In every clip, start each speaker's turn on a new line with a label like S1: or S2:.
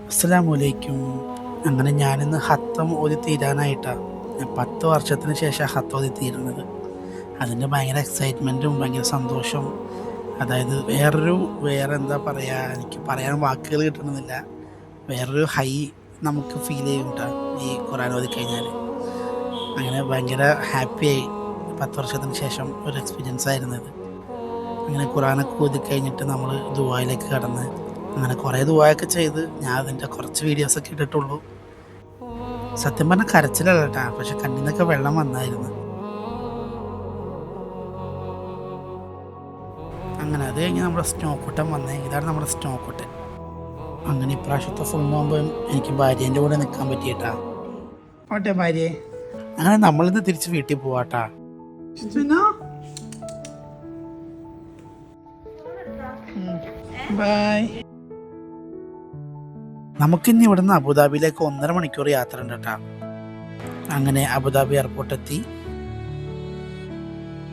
S1: അസ്സലാമലൈക്കും. അങ്ങനെ ഞാനിന്ന് ഹത്തം ഓതി തീരാനായിട്ടാണ്. ഞാൻ 10 വർഷത്തിന് ശേഷം ഹത്തം ഓതി തീരുന്നത്. അതിൻ്റെ ഭയങ്കര എക്സൈറ്റ്മെൻറ്റും ഭയങ്കര സന്തോഷവും, അതായത് വേറെ എന്താ പറയുക, എനിക്ക് പറയാൻ വാക്കുകൾ കിട്ടണമെന്നില്ല. വേറൊരു ഹൈ നമുക്ക് ഫീൽ ചെയ്യും കേട്ടോ ഈ ഖുർആൻ ഓതി കഴിഞ്ഞാൽ. അങ്ങനെ ഭയങ്കര ഹാപ്പിയായി. 10 വർഷത്തിന് ശേഷം ഒരു എക്സ്പീരിയൻസ് ആയിരുന്നത്. അങ്ങനെ ഖുർആനൊക്കെ ഓതി കഴിഞ്ഞിട്ട് നമ്മൾ ദുആയിലേക്ക് കടന്ന് അങ്ങനെ കുറേ ദുആയൊക്കെ ചെയ്ത് ഞാൻ അതിൻ്റെ കുറച്ച് വീഡിയോസൊക്കെ ഇട്ടിട്ടുള്ളൂ. സത്യം പറഞ്ഞാൽ കരച്ചിലല്ല കേട്ടോ, പക്ഷെ കണ്ണിൽ നിന്നൊക്കെ വെള്ളം വന്നായിരുന്നു. അങ്ങനെ അത് കഴിഞ്ഞ് നമ്മുടെ സ്നോക്കുട്ടൻ വന്നേ. ഇതാണ് നമ്മുടെ സ്നോക്കുട്ടൻ. അങ്ങനെ ഇപ്രാവശ്യത്തെ ഫുൾ നോമ്പ് എനിക്ക് ഭാര്യേൻ്റെ കൂടെ നിൽക്കാൻ പറ്റിയിട്ടാ. ഓട്ടെ ഭാര്യയെ. അങ്ങനെ നമ്മളിന്ന് തിരിച്ച് വീട്ടിൽ പോവാട്ടാ. ബൈ. നമുക്കിനി ഇവിടുന്ന് അബുദാബിയിലേക്ക് 1.5 മണിക്കൂർ യാത്ര ഉണ്ട് കേട്ടോ. അങ്ങനെ അബുദാബി എയർപോർട്ടെത്തി.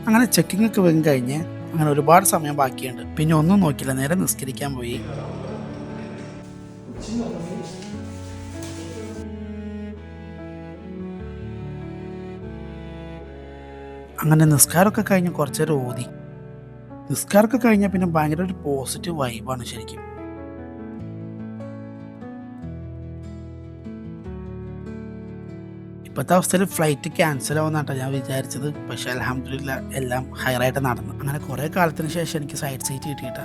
S1: അങ്ങനെ ചെക്കിംഗ് ഒക്കെ വേഗം കഴിഞ്ഞ് അങ്ങനെ ഒരുപാട് സമയം ബാക്കിയുണ്ട്. പിന്നെ ഒന്നും നോക്കില്ല, നേരെ നിസ്കരിക്കാൻ പോയി. അങ്ങനെ നിസ്കാരമൊക്കെ കഴിഞ്ഞ് കുറച്ച് നേരം ഓതി. നിസ്കാരമൊക്കെ കഴിഞ്ഞാൽ പിന്നെ ഭയങ്കര ഒരു പോസിറ്റീവ് വൈബാണ് ശരിക്കും. ഇപ്പോഴത്തെ അവസ്ഥയിൽ ഫ്ലൈറ്റ് ക്യാൻസൽ ആവുന്നതാട്ടോ ഞാൻ വിചാരിച്ചത്. പക്ഷേ അൽഹംദുലില്ലാ എല്ലാം ഹയറായിട്ട് നടന്നു. അങ്ങനെ കുറേ കാലത്തിന് ശേഷം എനിക്ക് സൈഡ് സീറ്റ് കിട്ടിയിട്ടാ.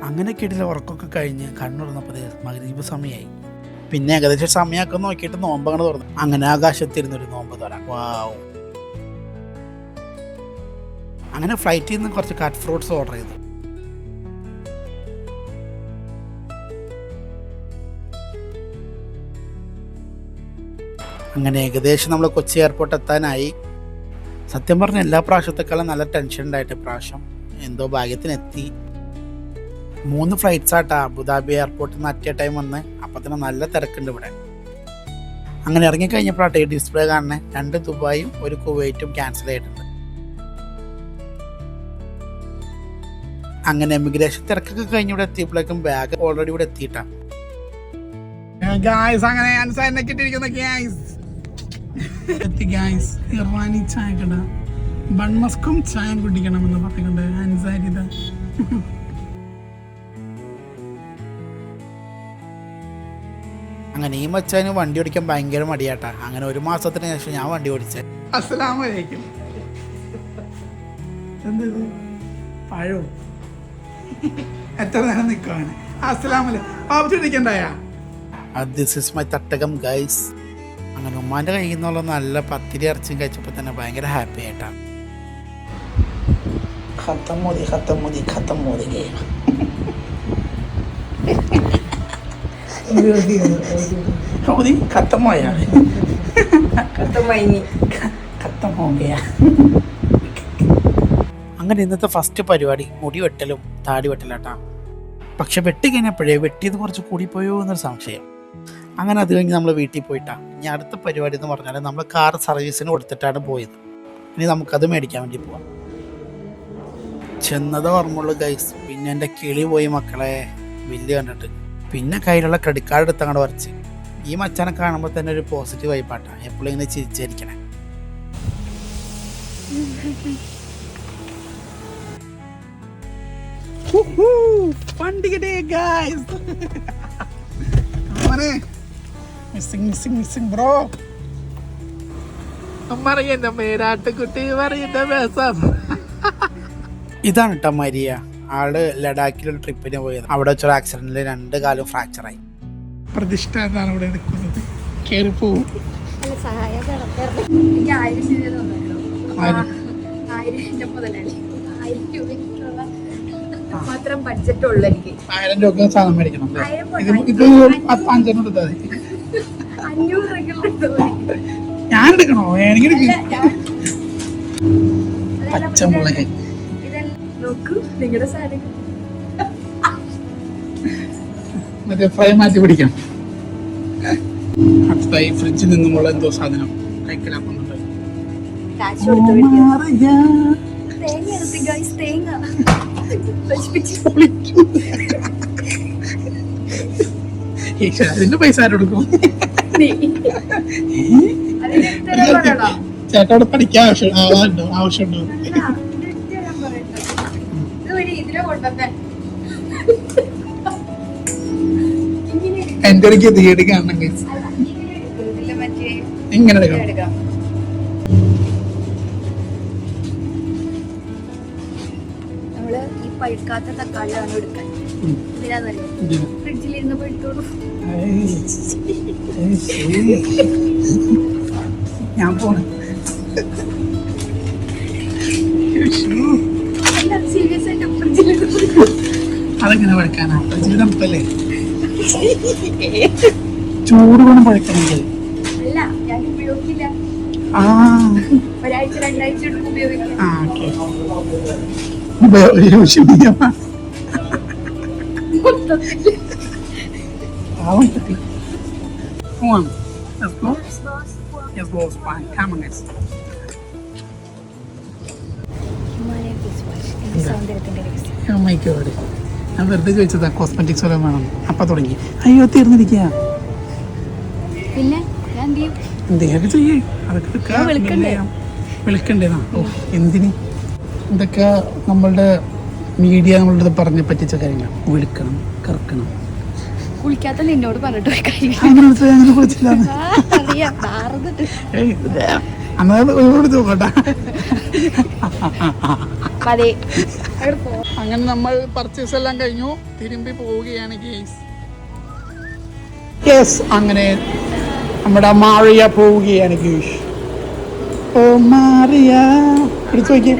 S1: അങ്ങനെ കിട്ടില്ല. ഉറക്കമൊക്കെ കഴിഞ്ഞ് കണ്ണുറന്നപ്പോൾ മഗ്‌രിബ് സമയമായി. പിന്നെ ഏകദേശം സമയമൊക്കെ നോക്കിയിട്ട് നോമ്പങ്ങനെ തുറന്നു. അങ്ങനെ ആകാശത്തിരുന്നൊരു നോമ്പ് തുറ. വാവ്. അങ്ങനെ ഫ്ലൈറ്റിൽ നിന്ന് കുറച്ച് കട്ട് ഫ്രൂട്ട്സ് ഓർഡർ ചെയ്തു. അങ്ങനെ ഏകദേശം നമ്മൾ കൊച്ചി എയർപോർട്ട് എത്താനായി. സത്യം പറഞ്ഞ എല്ലാ പ്രാവശ്യത്തെക്കാളും നല്ല ടെൻഷൻ ഉണ്ടായിട്ട് പ്രാവശ്യം എന്തോ ഭാഗ്യത്തിനെത്തി. 3 ഫ്ലൈറ്റ്സ് ആട്ടാ അബുദാബി എയർപോർട്ടിൽ നിന്ന് അറ്റ് എ ടൈം വന്ന്. അപ്പം തന്നെ നല്ല തിരക്കുണ്ട് ഇവിടെ. അങ്ങനെ ഇറങ്ങിക്കഴിഞ്ഞപ്പോഴാട്ടെ ഈ ഡിസ്പ്ലേ കാണണേ 2 ദുബായും 1 കുവൈറ്റും ക്യാൻസൽ ആയിട്ടുണ്ട്. അങ്ങനെ എമിഗ്രേഷൻ തിരക്കൊക്കെ കഴിഞ്ഞ് ഇവിടെ എത്തിയപ്പോഴേക്കും ബാഗ് ഓൾറെഡി ഇവിടെ എത്തിയിട്ടാ. അങ്ങനെ അൻസാരിനെ കിട്ടിയിരിക്കുന്ന ഇറാനി ചായ കട ബൺമസ്കും ചായ കുടിക്കണമെന്ന് പറഞ്ഞുകൊണ്ട് അൻസാരിത. അങ്ങനെ ഈ മച്ചാന് വണ്ടി ഓടിക്കാൻ ഭയങ്കര മടിയാട്ടാ. അങ്ങനെ 1 മാസത്തിന് ശേഷം ഞാൻ വണ്ടി ഓടിച്ചേ. അസ്സലാമലൈക്കും. എന്തത് പഴോ എത്ര നേരം നിൽക്കുവാണ്. അസ്സലാമലൈക്കും. ദിസ് ഇസ് മൈ തട്ടകം ഗൈസ്. അങ്ങനെ ഉമ്മാൻ്റെ കയ്യിൽ നിന്നുള്ള നല്ല പത്തിരി ഇറച്ചിയും കഴിച്ചപ്പോൾ തന്നെ ഭയങ്കര ഹാപ്പി ആയിട്ടാണ്. ഖത്തം മോദി ഖത്തം മോദി ഖത്തം മോദി മോദി ഖത്തം പോയാ ഖത്തം ഹോഗയാ. അങ്ങനെ ഇന്നത്തെ ഫസ്റ്റ് പരിപാടി മുടി വെട്ടലും താടി വെട്ടലാട്ടാ. പക്ഷെ വെട്ടി കഴിഞ്ഞപ്പോഴേ വെട്ടിയത് കുറച്ച് കൂടിപ്പോയോ എന്നൊരു സംശയം. അങ്ങനെ അത് കഴിഞ്ഞ് നമ്മൾ വീട്ടിൽ പോയിട്ടാ. ഇനി അടുത്ത പരിപാടി എന്ന് പറഞ്ഞാൽ നമ്മൾ കാർ സർവീസിന് കൊടുത്തിട്ടാണ് പോയത്. ഇനി നമുക്കത് മേടിക്കാൻ വേണ്ടി പോവാം. ചെന്നത് ഓർമ്മയുള്ളൂ ഗൈസ്. പിന്നെ എൻ്റെ കിളി പോയി മക്കളെ ബില്ല് കണ്ടിട്ട്. പിന്നെ കയ്യിലുള്ള ക്രെഡിറ്റ് കാർഡ് എടുത്ത് അങ്ങോട്ട് വരച്ച്. ഈ മച്ചാനെ കാണുമ്പോൾ തന്നെ ഒരു പോസിറ്റീവ് വൈബാട്ടാ. എപ്പോഴും ഇങ്ങനെ ചിരിച്ചിരിക്കണേ. ഇതാണ് കേട്ടോ മരിയ. ആള് ലഡാക്കിലൊരു ട്രിപ്പിന് പോയത്. അവിടെ വെച്ചൊരു ആക്സിഡന്റിൽ 2 കാലും ഫ്രാക്ചറായി. പ്രതിഷ്ഠ എന്നാണ് ഇവിടെ നിൽക്കുന്നത്. കേറിപ്പോവും.
S2: മാത്രം ബഡ്ജറ്റ് ഉള്ളു എനിക്ക്.
S1: 1000 രൂപ സാധനം മേടിക്കണം.
S2: 500
S1: ഞാൻ എടുക്കണോ? പച്ചമുളക്
S2: നോക്കൂ നിങ്ങളുടെ സാധനം
S1: മറ്റേ ഫ്രൈ മാറ്റി പിടിക്കണം. അടുത്തായി ഫ്രിഡ്ജിൽ നിന്നുമുള്ള എന്തോ സാധനം കൈക്കലാക്കുന്നുണ്ട്.
S2: കാശ് കൊടുത്ത് തേങ്ങ എടുത്ത് ഗൈസ് തേങ്ങ
S1: അതിന്റെ പൈസ ആരോടുക്കും?
S2: അതിന് പറയണോ?
S1: ചേട്ടോട് പഠിക്കാൻ ആവശ്യമുണ്ടോ?
S2: ഇതിനെ കൊണ്ടുവന്നേ
S1: എന്റെ ഒരു ഗതികേട് കാണണമെങ്കിൽ എങ്ങനെ എടുക്കാം?
S2: നമ്മള് ഈ പഴുക്കാത്ത തക്കാളിയാണ് എടുക്കാൻ. ഫ്രിഡ്ജിലിരുന്ന് പഴുത്തോളൂ.
S1: ഞാൻ പോണ
S2: സീരിയസ് ആയിട്ട് ഫ്രിഡ്ജിലിരുന്ന്
S1: അതെങ്ങനെ പഴുക്കാനാ? ഫ്രിഡ്ജിൽ തണുപ്പല്ലേ? ചൂട് വേണം പഴുക്കണമെങ്കിൽ.
S2: അല്ല, ഞാൻ ഉപയോഗിക്കില്ല. ഒരാഴ്ച 2 ആഴ്ച എടുക്കും ഉപയോഗിക്കാം.
S1: ഞാൻ വെറുതെ ചോദിച്ചതാ കോസ്മെറ്റിക്സ് വല്ലതും വേണം. അപ്പൊ തുടങ്ങി അയ്യോ തീർന്നിരിക്കുക.
S2: പിന്നെ ഞാൻ
S1: എന്തെങ്കിലുമൊക്കെ ചെയ്യേ. അതൊക്കെ വിളിക്കണ്ടേന്നാ? ഓ എന്തിന്? ഇതൊക്കെ നമ്മളുടെ മീഡിയ നമ്മളുടെ പറഞ്ഞ് പറ്റിച്ച കാര്യങ്ങൾ. വിളിക്കണം, കറക്കണം.
S2: കുളിക്കാത്ത നിന്നോട് പറഞ്ഞിട്ട് പോയി കാര്യം.
S1: അങ്ങനെ കുളിച്ചില്ല. അങ്ങനെ നമ്മൾ പർച്ചേസ് എല്ലാം കഴിഞ്ഞു, തിരുമ്പി പോവുകയാണ് ഗേസ്. അങ്ങനെ നമ്മുടെ മാറിയ പോവുകയാണ് ഗേഷ്. ഓ മാറിയ പിടിച്ചു നോക്കിയേ.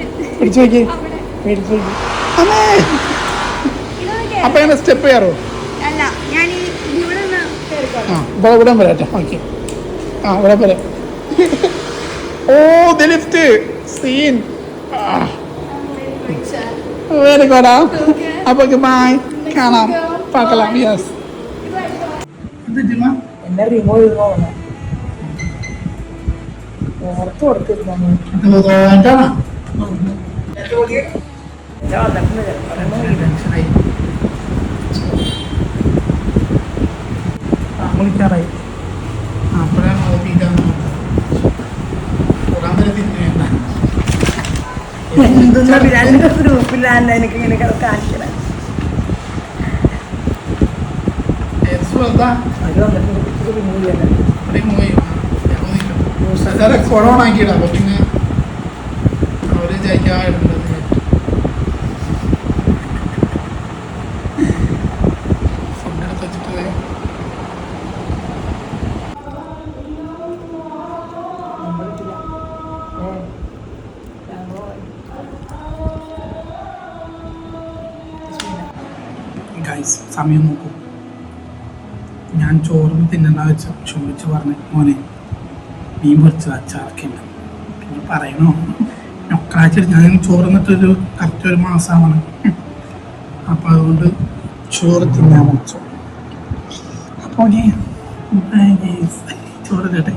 S1: അപ്പൊ എങ്ങനെ സ്റ്റെപ്പ് കയറോ? ഇവിടെ വരാട്ടെ. ഓക്കെ, ഇവിടെ വരാം. Oh the lift scene. Very good. അപ്പൊ ബൈ, കാണാം, പാക്കലാം. യെസ്.
S3: എന്നെ റിമൂവ് ചെയ്ത് പോകണം. ഓർത്ത് കൊടുത്തിരുന്നു.
S1: വിളിക്കാറായി.
S3: ഗ്രൂപ്പിലാണ് എനിക്ക് ഇങ്ങനെ കാണിക്കണം.
S1: കൊറോണ ആക്കിയിടാം. പിന്നെ അവര് ജയിക്കാറുണ്ട്. ഫുഡെടുത്ത് വെച്ചിട്ട് ഗൈസ് സമയം നോക്കൂ. ഞാൻ ചോറും തിന്നണ്ട വെച്ച് ചോദിച്ചു പറഞ്ഞു, മോനെ മീൻ പൊരിച്ച അച്ചാറൊക്കെ ഉണ്ട്. പിന്നെ പറയണോ? ഒക്കാഴ്ച ഞാൻ ചോറ് എന്നിട്ടൊരു കറക്റ്റ് 1 മാസമാണ്. അപ്പം അതുകൊണ്ട് ചോറ് തിന്നാൻ വെച്ചു. അപ്പോൾ ചോറ് കേട്ടെ.